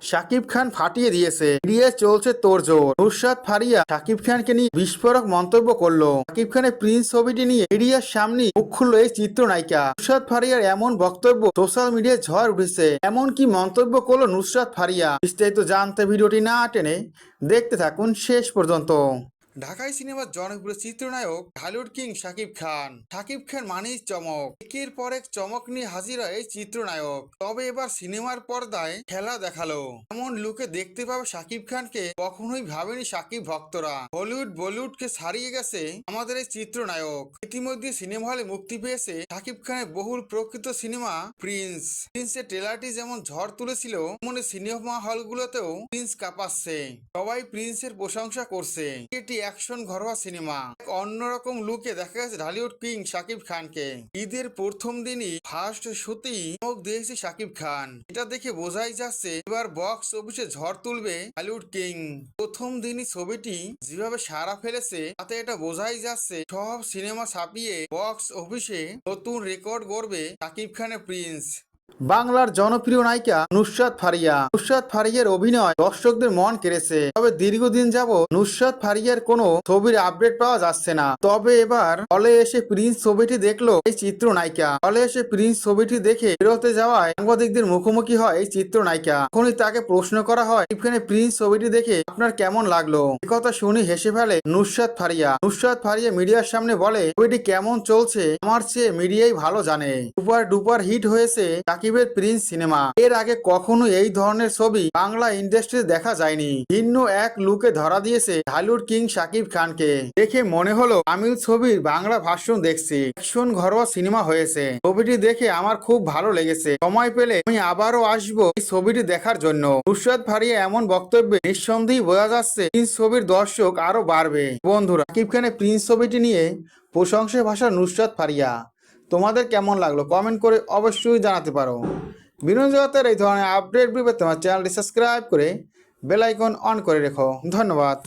শাকিব খান ফাটিয়ে দিয়েছে, মিডিয়ায় চলছে তোড়জোড়। নুসরাত ফারিয়া শাকিব খানকে নিয়ে বিস্ফোরক মন্তব্য করলো। শাকিব খানের প্রিন্স ছবিটি নিয়ে মিডিয়ার সামনে মুখ খুলল এই চিত্রনায়িকা। নুসরাত ফারিয়ার এমন বক্তব্য সোশ্যাল মিডিয়ায় ঝড় উঠেছে। এমন কি মন্তব্য করলো নুসরাত ফারিয়া? বিস্তারিত জানতে ভিডিওটি না টেনে দেখতে থাকুন শেষ পর্যন্ত। ঢাকাই সিনেমার জনপ্রিয় চিত্রনায়ক হলিউড কিং শাকিব খান। শাকিব খান মানেই চমক, একের পর এক চমক নিয়ে হাজির হয় এই চিত্রনায়ক। তবে এবার সিনেমার পর্দায় খেলা দেখালো। এমন লুকে দেখতে পাবে শাকিব খানকে কখনোই ভাবেনি শাকিব ভক্তরা। হলিউড বলিউডকে ছাড়িয়ে গেছে আমাদের এই চিত্রনায়ক। ইতিমধ্যে সিনেমা হলে মুক্তি পেয়েছে শাকিব খানের বহুল প্রকৃত সিনেমা প্রিন্সের ট্রেলারটি যেমন ঝড় তুলেছিল, তেমনি সিনেমা হলগুলোতেও প্রিন্স কাঁপাচ্ছে। সবাই প্রিন্সের প্রশংসা করছে। এটি অ্যাকশন ঘরোয়া সিনেমা। এক অন্যরকম লুকে দেখা গেছে হলিউড কিং শাকিব খানকে। ঈদের প্রথম দিনই ফার্স্ট শোতেই চমক দিয়েছে শাকিব খান। এটা দেখে বোঝাই যাচ্ছে এবার বক্স অফিসে ঝড় তুলবে হলিউড কিং। প্রথম দিনই ছবিটি যেভাবে সাড়া ফেলেছে তাতে এটা বোঝাই যাচ্ছে সব সিনেমা ছাপিয়ে বক্স অফিসে নতুন রেকর্ড গড়বে শাকিব খানের প্রিন্স। বাংলার জনপ্রিয় নায়িকা নুসরাত ফারিয়া। নুসরাত ফারিয়ার অভিনয় দর্শকদের মন কেড়েছে। তবে দীর্ঘদিন যাবৎ নুসরাত ফারিয়ার কোনো ছবির আপডেট পাওয়া যাচ্ছে না। তবে এবার হলে এসে প্রিন্স ছবিটি দেখলো এই চিত্রনায়িকা। হলে এসে প্রিন্স ছবিটি দেখে বেরোতে যাওয়ায় সাংবাদিকদের মুখোমুখি হয় এই চিত্রনায়িকা। তখনই তাকে প্রশ্ন করা হয়, এখানে প্রিন্স ছবিটি দেখে আপনার কেমন লাগলো? একথা শুনে হেসে ফেলে নুসরাত ফারিয়া। নুসরাত ফারিয়া মিডিয়ার সামনে বলে, ছবিটি কেমন চলছে আমার চেয়ে মিডিয়াই ভালো জানে। সুপার ডুপার হিট হয়েছে সাকিবের প্রিন্স সিনেমা। এর আগে কখনো এই ধরনের ছবি বাংলা ইন্ডাস্ট্রিতে দেখা যায়নি। ভিন্ন এক লুকে ধরা দিয়েছে হলিউড কিং শাকিব খানকে। দেখে মনে হলো তামিল ছবির বাংলা ভার্সন দেখছি। অ্যাকশন ঘরোয়া সিনেমা হয়েছে। ছবিটি দেখে আমার খুব ভালো লেগেছে। সময় পেলে আমি আবারও আসবো এই ছবিটি দেখার জন্য। নুসরাত ফারিয়া এমন বক্তব্যে নিঃসন্দেহে বোঝা যাচ্ছে প্রিন্স ছবির দর্শক আরো বাড়বে। বন্ধুরা, শাকিব খানের প্রিন্স ছবিটি নিয়ে প্রশংসার ভাষা নুসরাত ফারিয়া। তোমাদের কেমন লাগলো কমেন্ট করে অবশ্যই জানাতে পারো। বিনোদন জগতের এই ধরনের আপডেট পেতে আমার চ্যানেলটি সাবস্ক্রাইব করে বেল আইকন অন করে রেখো। ধন্যবাদ।